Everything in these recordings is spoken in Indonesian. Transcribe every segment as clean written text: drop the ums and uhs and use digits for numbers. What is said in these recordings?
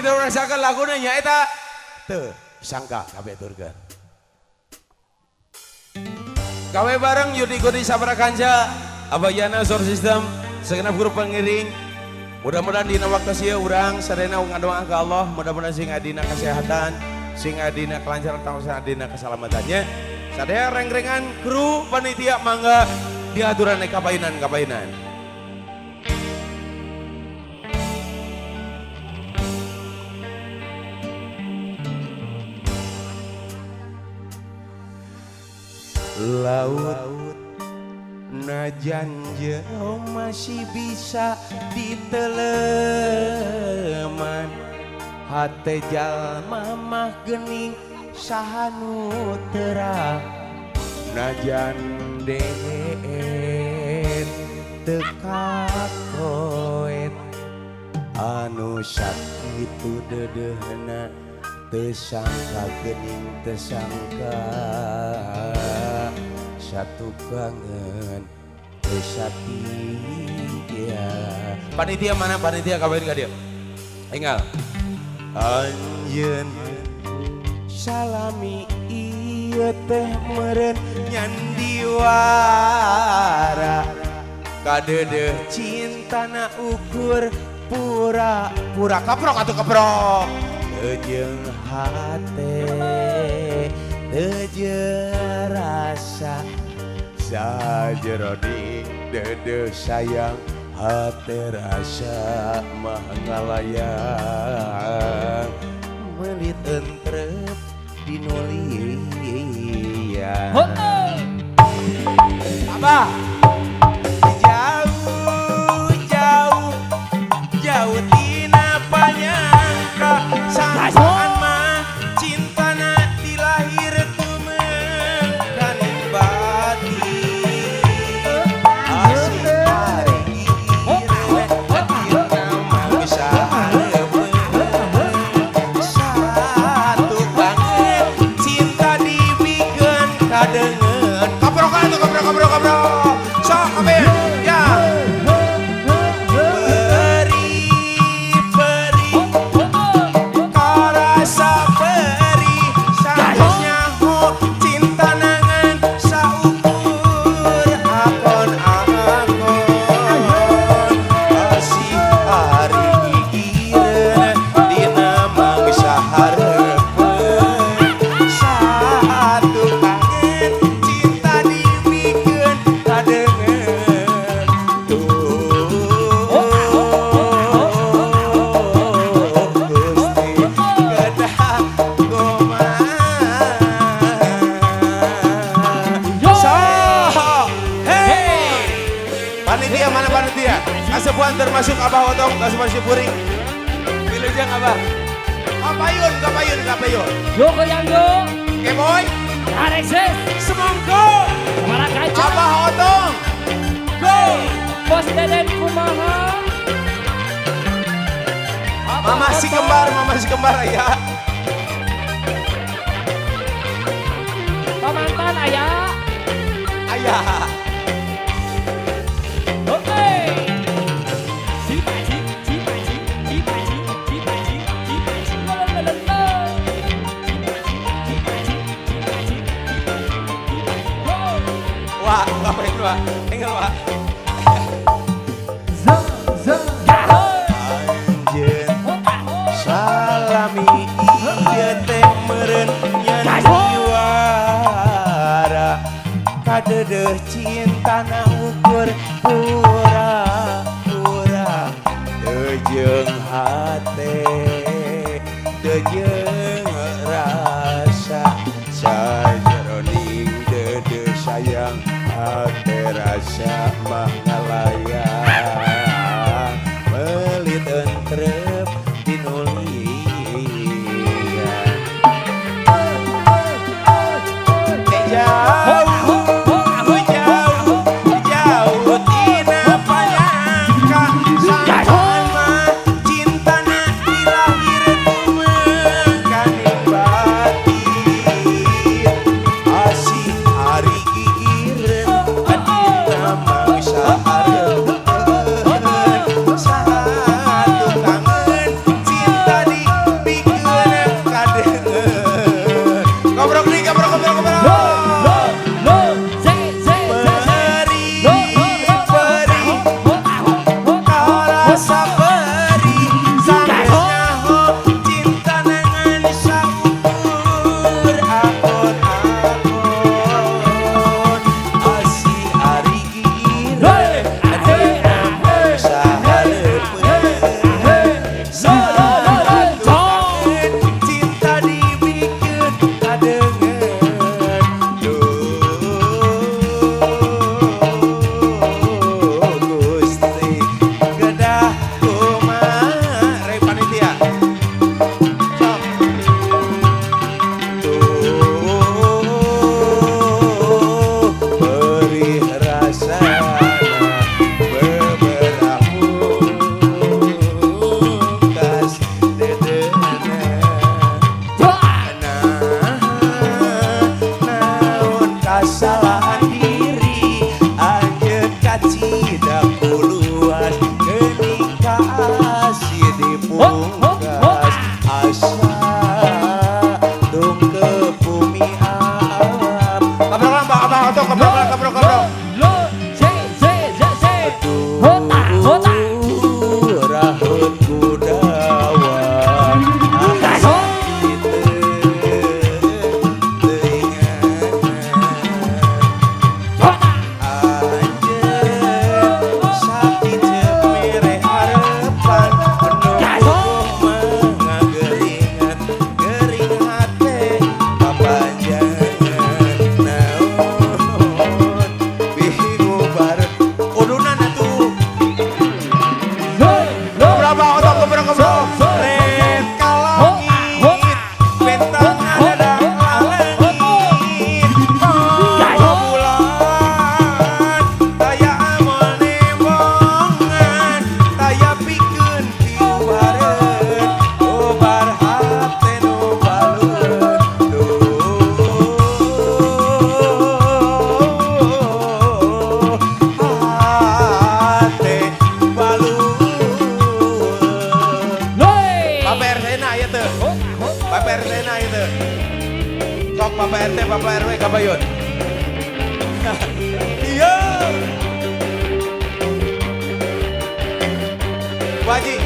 Kita merasakan lagunya eta teu sangka kabeh turkeun. Gawe bareng Yudi Godi Sabra Kanca, Abayana Sound System, segenap grup pengiring. Mudah-mudahan dina waktu sia urang sadayana ngadoa ke Allah, mudah-mudahan sing adina kesehatan, sing adina kelancaran tahun sing adina keselamatannya. Sadaya reng-rengan kru panitia mangga diaturan kapainan. Laut najan jauh masih bisa diteleman, hate jalma mah gening sahanu terang, najan deet teka koet anu sakitu dedehna tersangka gening tersangka satu kangen setia. Panitia mana panitia kabarin ka dia? Tinggal anjeun salami ieu teh meureun nyandiwara kadeudeung cintana ukur pura-pura kaprok atuh kaprok jeung hate jeung rasa sajeroning dede sayang hati rasa mah ngalayang melit entrep dinulian Abah jauh tina panyangka sangkaan mah cintana dilahir tumen kaning bati asik hari ire kita mah bisa hareupeun satu banget cinta dibikeun kadengeun kaprokan tuh kaprok sok kabeh ya Kasepuan termasuk Abah Otong, Kasepuan Syukuring. Wilujeng Abah. Kapayun. Yo Koyanggo. Keboy. Alexis. Semongko. Para kaca. Abah Otong. Go. Bos Deden kumaha. Mama si kembar ya. Pamantan ayah. Wah, ngapain Wak? Tinggal Wak. Anjeun salami ieu teh meureun nyandiwara kadeudeung cintana ukur pura-pura jeung hate jeung rasa sajeroning dede sayang hati rasa mah ngalayang melit entrep dinulian jauh tina panyangka sangkaan mah cintana dilahir tumen kaning bati asik hari satu kangen cinta di bumi am. Kabrok abah atau kabrok. Lo, hota. Rahut kudawan. Gasok. Hota. Bapak RT na itu. Sok Bapak RT, Bapak RW kabayun. Iya. Bu Haji.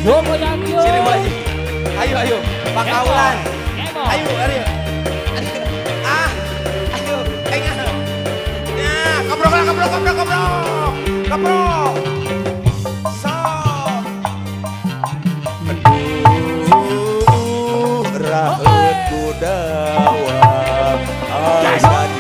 Yo goyang yo. Sini Bu Haji. Ayo. Pak Kaulan. Ayo. Ayo. Nah, kaprok. Rahut kudawan asa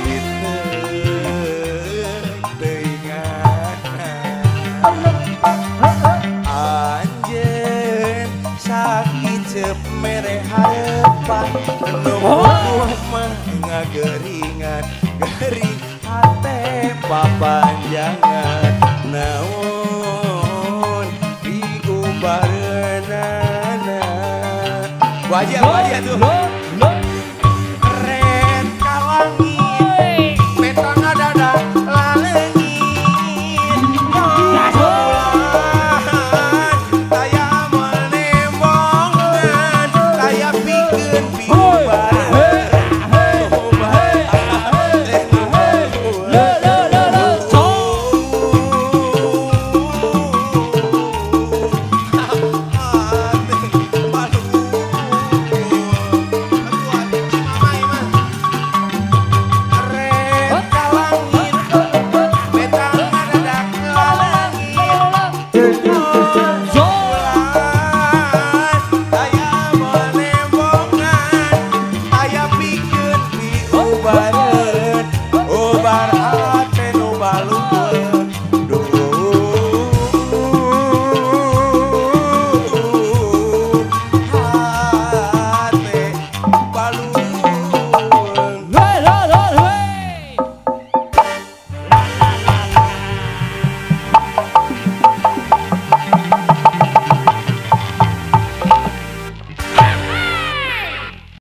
anjeun sakit cep mere harepan nubuh mah ngageringan gering hate papanjangan naon diumbareunana. Bu Haji tuh.